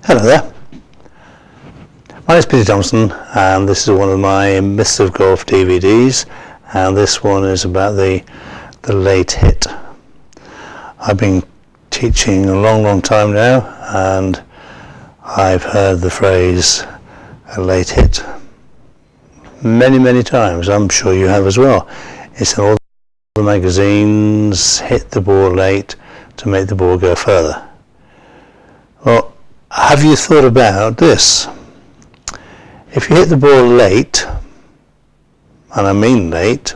Hello there, my name is Peter Thompson and this is one of my Myths of Golf DVDs, and this one is about the late hit. I've been teaching a long time now and I've heard the phrase a late hit many times. I'm sure you have as well. It's in all the magazines, hit the ball late to make the ball go further. Well, have you thought about this? If you hit the ball late, and I mean late,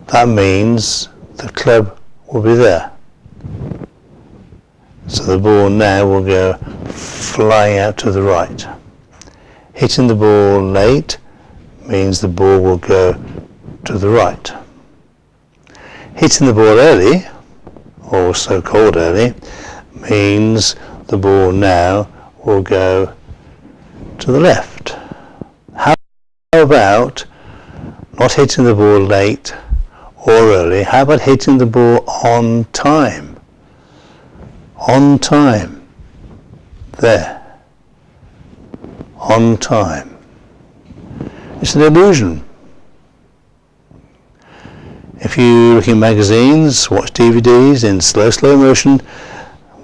that means the club will be there. So the ball now will go flying out to the right. Hitting the ball late means the ball will go to the right. Hitting the ball early, or so-called early, means the ball now will go to the left. How about not hitting the ball late or early? How about hitting the ball on time? On time. There. On time. It's an illusion. If you look in magazines, watch DVDs in slow motion,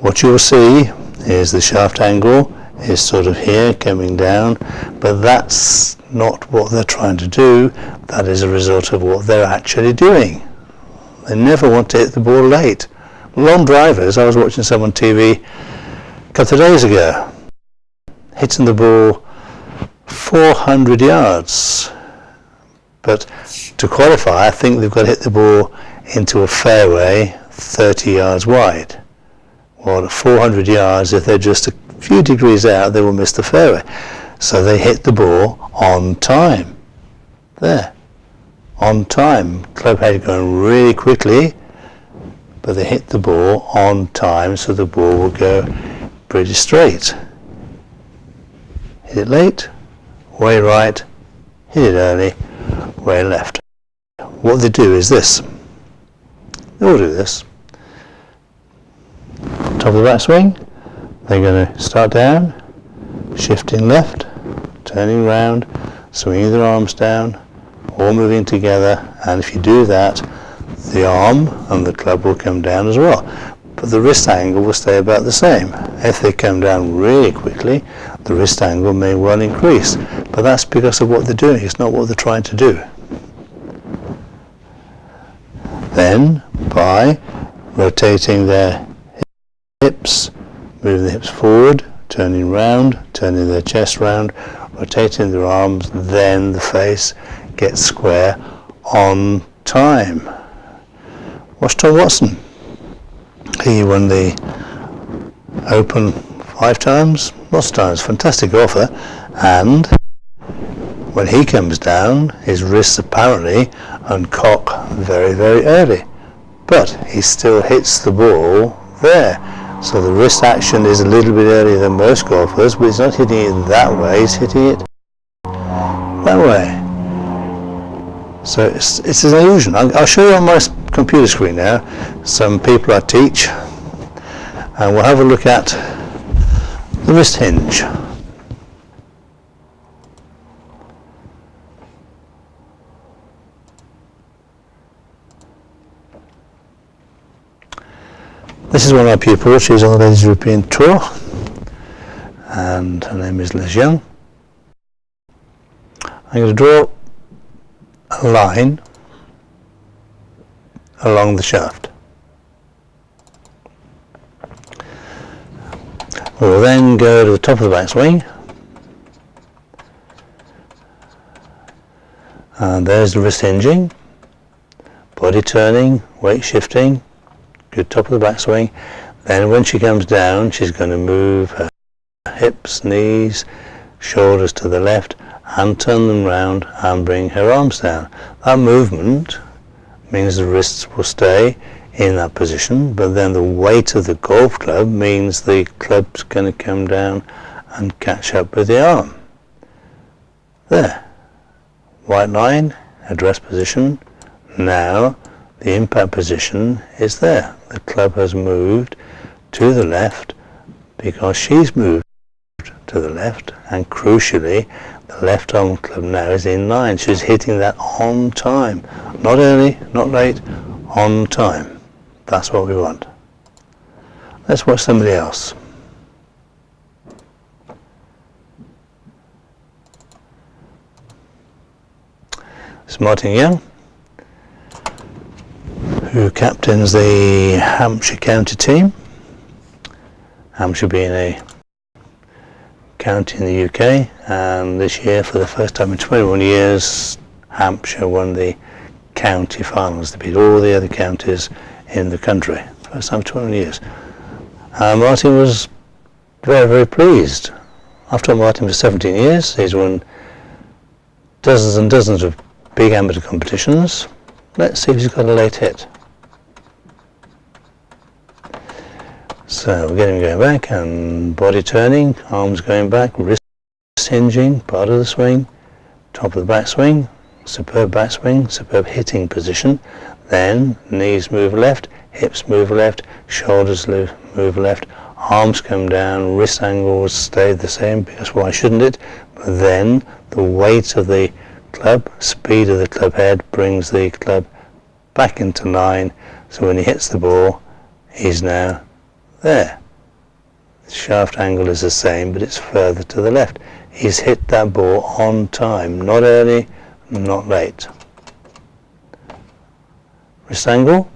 what you'll see is the shaft angle is sort of here coming down, but that's not what they're trying to do. That is a result of what they're actually doing. They never want to hit the ball late. Long drivers, I was watching some on TV a couple of days ago, hitting the ball 400 yards. But to qualify, I think they've got to hit the ball into a fairway 30 yards wide. Well, at 400 yards, if they're just a few degrees out, they will miss the fairway. So they hit the ball on time. There. On time. Club head going really quickly, but they hit the ball on time, so the ball will go pretty straight. Hit it late, way right. Hit it early, way left. What they do is this. They all do this. Top of the backswing, they're going to start down, shifting left, turning round, swinging their arms down, all moving together, and if you do that, the arm and the club will come down as well. But the wrist angle will stay about the same. If they come down really quickly, the wrist angle may well increase, but that's because of what they're doing, it's not what they're trying to do. Then, by rotating their hips, moving the hips forward, turning round, turning their chest round, rotating their arms, then the face gets square on time. Watch Tom Watson. He won the Open 5 times, lots of times, fantastic golfer, and when he comes down, his wrists apparently uncock very early, but he still hits the ball there. So the wrist action is a little bit earlier than most golfers, but he's not hitting it that way, he's hitting it that way. So it's an illusion. I'll show you on my computer screen now some people I teach, and we'll have a look at the wrist hinge. This is one of my pupils. She's on the Ladies European Tour, and her name is Liz Young. I'm going to draw a line along the shaft. We will then go to the top of the backswing, and there's the wrist hinging, body turning, weight shifting. Good top of the backswing. Then when she comes down, she's going to move her hips, knees, shoulders to the left and turn them round and bring her arms down. That movement means the wrists will stay in that position, but then the weight of the golf club means the club's going to come down and catch up with the arm. There. White line, address position. Now the impact position is there. The club has moved to the left, because she's moved to the left, and crucially the left arm club now is in line. She's hitting that on time, not early, not late, on time. That's what we want. Let's watch somebody else. It's Martin Young, who captains the Hampshire County team. Hampshire being a county in the UK, and this year, for the first time in 21 years, Hampshire won the county finals. They beat all the other counties in the country. First time in 21 years. And Martin was very, very pleased. After Martin for 17 years, he's won dozens and dozens of big amateur competitions. Let's see if he's got a late hit. So we're getting him going back, and body turning, arms going back, wrist hinging, part of the swing, top of the backswing, superb backswing, superb hitting position. Then knees move left, hips move left, shoulders move left, arms come down, wrist angles stay the same, because why shouldn't it? But then the weight of the club, speed of the club head brings the club back into line, so when he hits the ball, he's now there. The shaft angle is the same, but it's further to the left. He's hit that ball on time, not early, not late. Wrist angle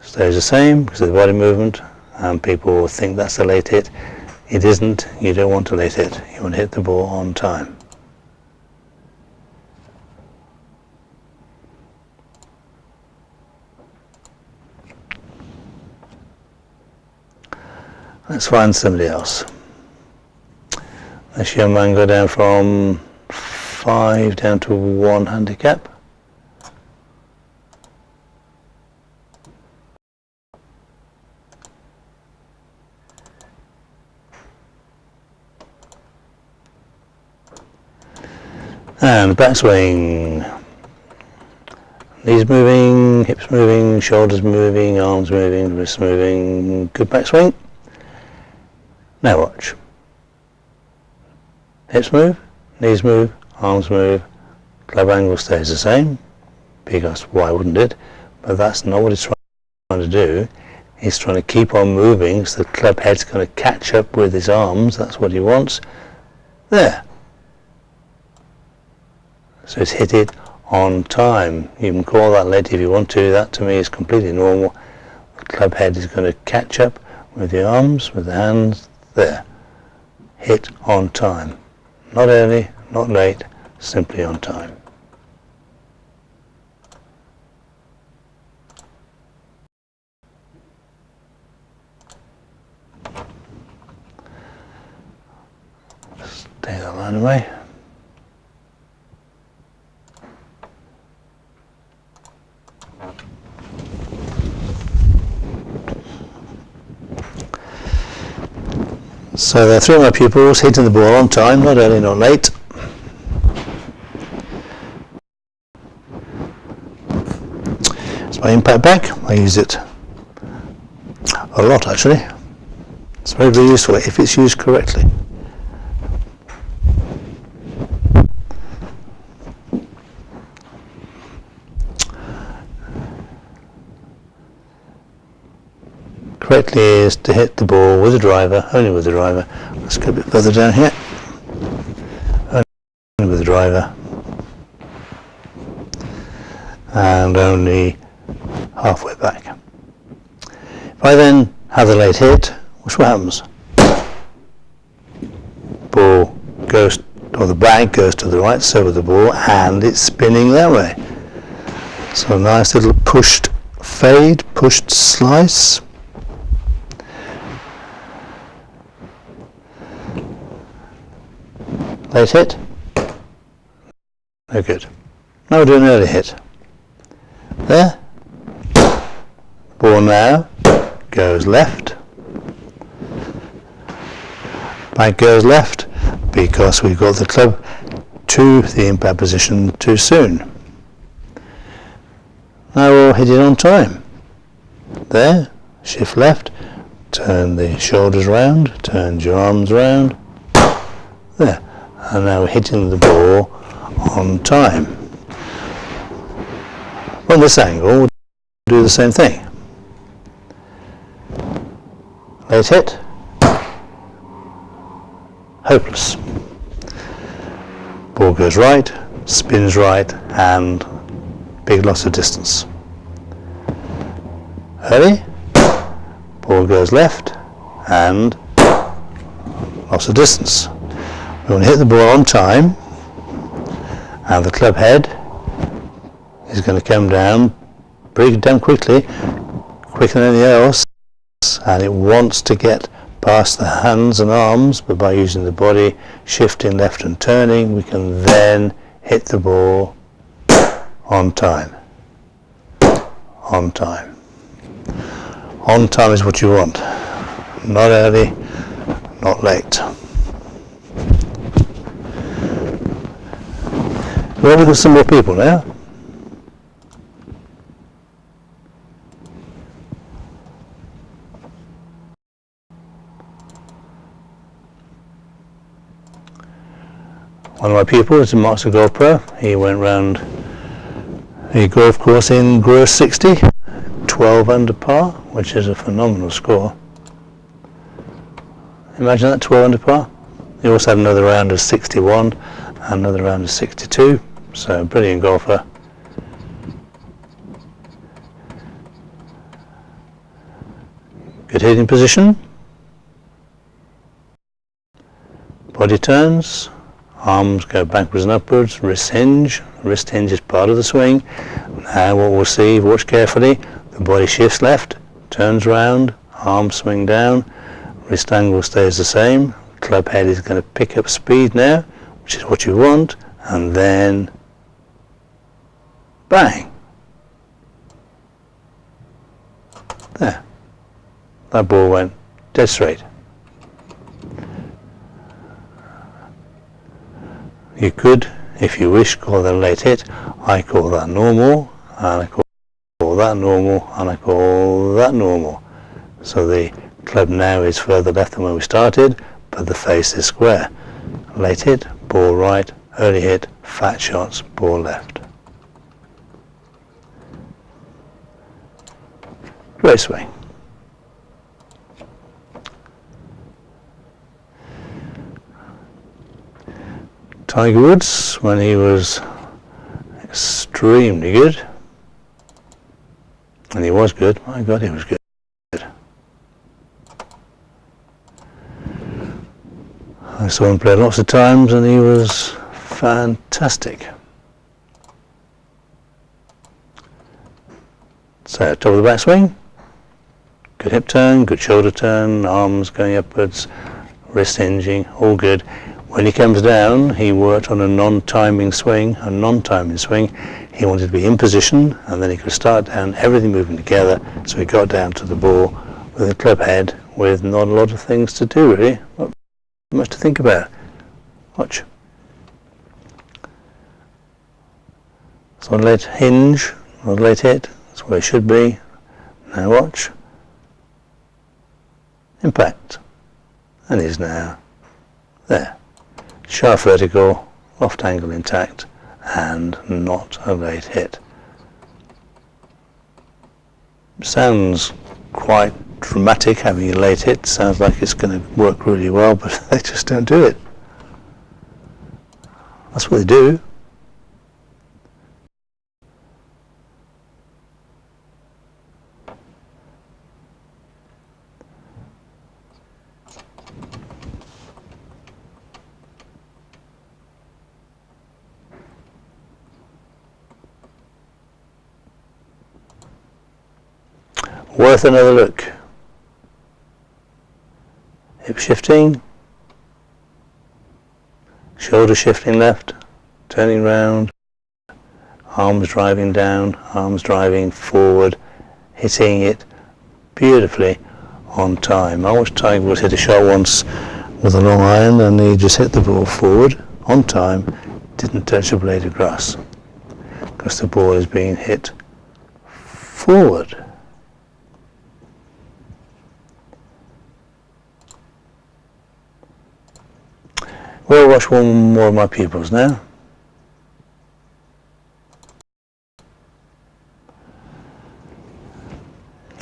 stays the same because of the body movement, and people think that's a late hit. It isn't. You don't want a late hit. You want to hit the ball on time. Let's find somebody else. This young man go down from 5 down to 1 handicap. And backswing. Knees moving, hips moving, shoulders moving, arms moving, wrists moving. Good backswing. Now watch. Hips move, knees move, arms move, club angle stays the same, because why wouldn't it? But that's not what he's trying to do. He's trying to keep on moving, so the club head's going to catch up with his arms. That's what he wants. There. So it's hit it on time. You can call that late if you want to. That to me is completely normal. The club head is going to catch up with the arms, with the hands. There. Hit on time. Not early, not late, simply on time. Stay that line away. So there are 3 of my pupils hitting the ball on time, not early, not late. It's my impact bag. I use it a lot actually. It's very, very useful if it's used correctly. Correctly is to hit the ball with the driver, only with the driver. Let's go a bit further down here. Only with the driver. And only halfway back. If I then have the late hit, watch what happens. Ball goes, or the bag goes to the right side of the ball, and it's spinning that way. So a nice little pushed fade, pushed slice. Late hit. No good. Now we're doing an early hit. There. Ball now goes left. Bag goes left because we've got the club to the impact position too soon. Now we'll hit it on time. There. Shift left. turn the shoulders round, turn your arms round, there, and now we're hitting the ball on time. From this angle, we'll do the same thing. Late hit, hopeless. Ball goes right, spins right, and big loss of distance. Early, ball goes left, and loss of distance. We want to hit the ball on time, and the club head is going to come down pretty damn quickly, quicker than anything else, and it wants to get past the hands and arms, but by using the body, shifting left and turning, we can then hit the ball on time. On time. On time is what you want. Not early, not late. Well, we've got some more people now. One of my pupils is a master golf pro. He went round a golf course in Grove 60, 12 under par, which is a phenomenal score. Imagine that, 12 under par. He also had another round of 61 and another round of 62, so brilliant golfer. Good hitting position. Body turns. Arms go backwards and upwards, wrist hinge is part of the swing. Now what we'll see, watch carefully, the body shifts left, turns round, arms swing down, wrist angle stays the same, club head is going to pick up speed now, which is what you want, and then bang! There, that ball went dead straight. You could, if you wish, call that a late hit. I call that normal, and I call that normal, and I call that normal. So the club now is further left than when we started, but the face is square. Late hit, ball right, early hit, fat shots, ball left. Great swing. Tiger Woods, when he was extremely good, and he was good, my God, he was good. I saw him play lots of times and he was fantastic. So, top of the backswing, good hip turn, good shoulder turn, arms going upwards, wrist hinging, all good. When he comes down, he worked on a non-timing swing. He wanted to be in position, and then he could start down, everything moving together, so he got down to the ball with a club head with not a lot of things to do, really. Not much to think about. Watch. It's on a late hinge, not a late hit. That's where it should be. Now watch. Impact. And he's now there. Sharp vertical, loft angle intact, and not a late hit. Sounds quite dramatic having a late hit, sounds like it's going to work really well, but they just don't do it. That's what they do. Worth another look. Hip shifting, shoulder shifting left, turning round, arms driving down, arms driving forward, hitting it beautifully on time. I watched Tiger Woods hit a shot once with a long iron and he just hit the ball forward on time, didn't touch a blade of grass because the ball is being hit forward. We'll watch one more of my pupils now.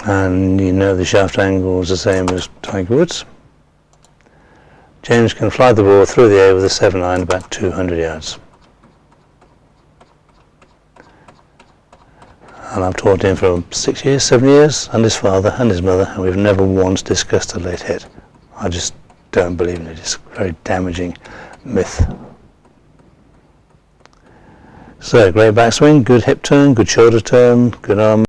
And you know the shaft angle is the same as Tiger Woods. James can fly the ball through the air with a 7-iron about 200 yards. And I've taught him for 6 years, 7 years, and his father and his mother, and we've never once discussed a late hit. I just don't believe in it. It's a very damaging myth. So, great backswing, good hip turn, good shoulder turn, good arm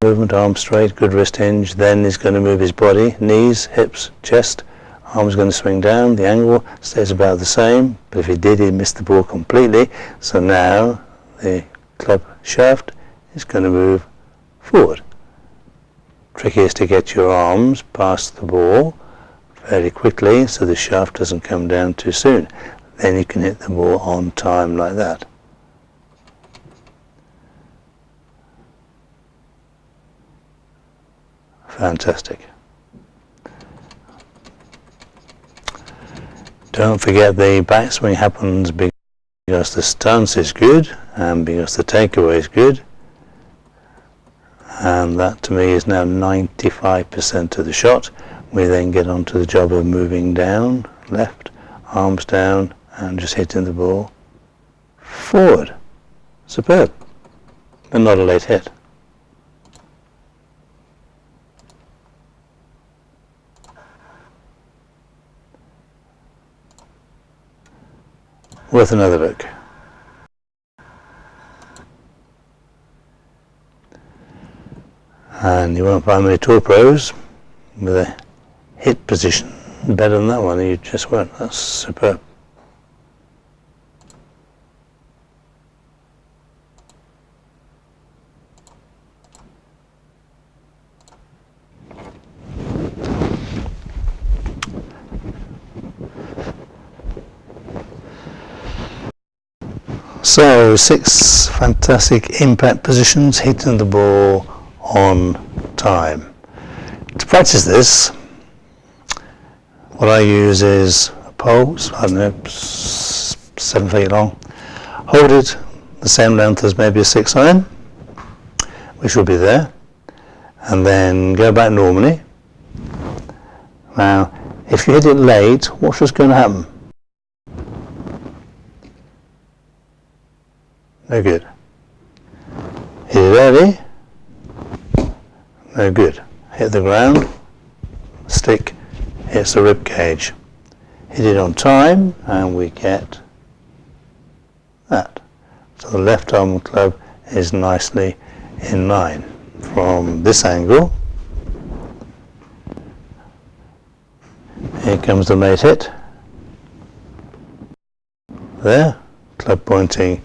movement, arm straight, good wrist hinge. Then he's going to move his body, knees, hips, chest. Arm's going to swing down. The angle stays about the same, but if he did, he'd miss the ball completely. So now the club shaft is going to move forward. Tricky is to get your arms past the ball fairly quickly so the shaft doesn't come down too soon. Then you can hit the ball on time like that. Fantastic. Don't forget the backswing happens because the stance is good and because the takeaway is good, and that to me is now 95% of the shot. We then get on to the job of moving down, left, arms down, and just hitting the ball forward. Superb, but not a late hit. Worth another look. And you won't find many tour pros with a hit position better than that one. You just won't. That's superb. So 6 fantastic impact positions, hitting the ball on time. To practice this, what I use is a pole, I don't know, 7 feet long. Hold it the same length as maybe a 6-iron, which will be there, and then go back normally. Now, if you hit it late, what's just going to happen? No good. Hit it early. No good. Hit the ground. Stick hits the rib cage. Hit it on time, and we get that. So the left arm club is nicely in line. From this angle, here comes the late hit. There, club pointing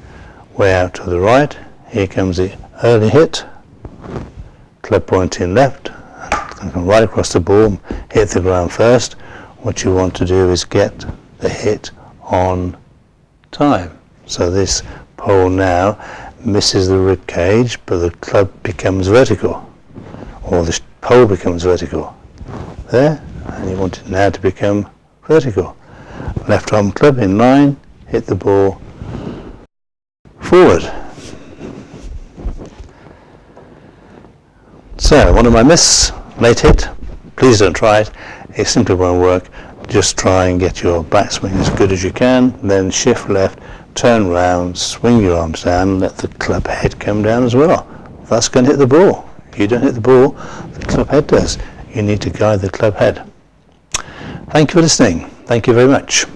way out to the right. Here comes the early hit, club pointing left, and come right across the ball, hit the ground first. What you want to do is get the hit on time. So this pole now misses the rib cage, but the club becomes vertical, or the pole becomes vertical. There, and you want it now to become vertical. Left arm club in line, hit the ball forward. So, one of my myths, late hit, please don't try it, it simply won't work. Just try and get your backswing as good as you can, then shift left, turn round, swing your arms down, let the club head come down as well. That's going to hit the ball. If you don't hit the ball, the club head does. You need to guide the club head. Thank you for listening. Thank you very much.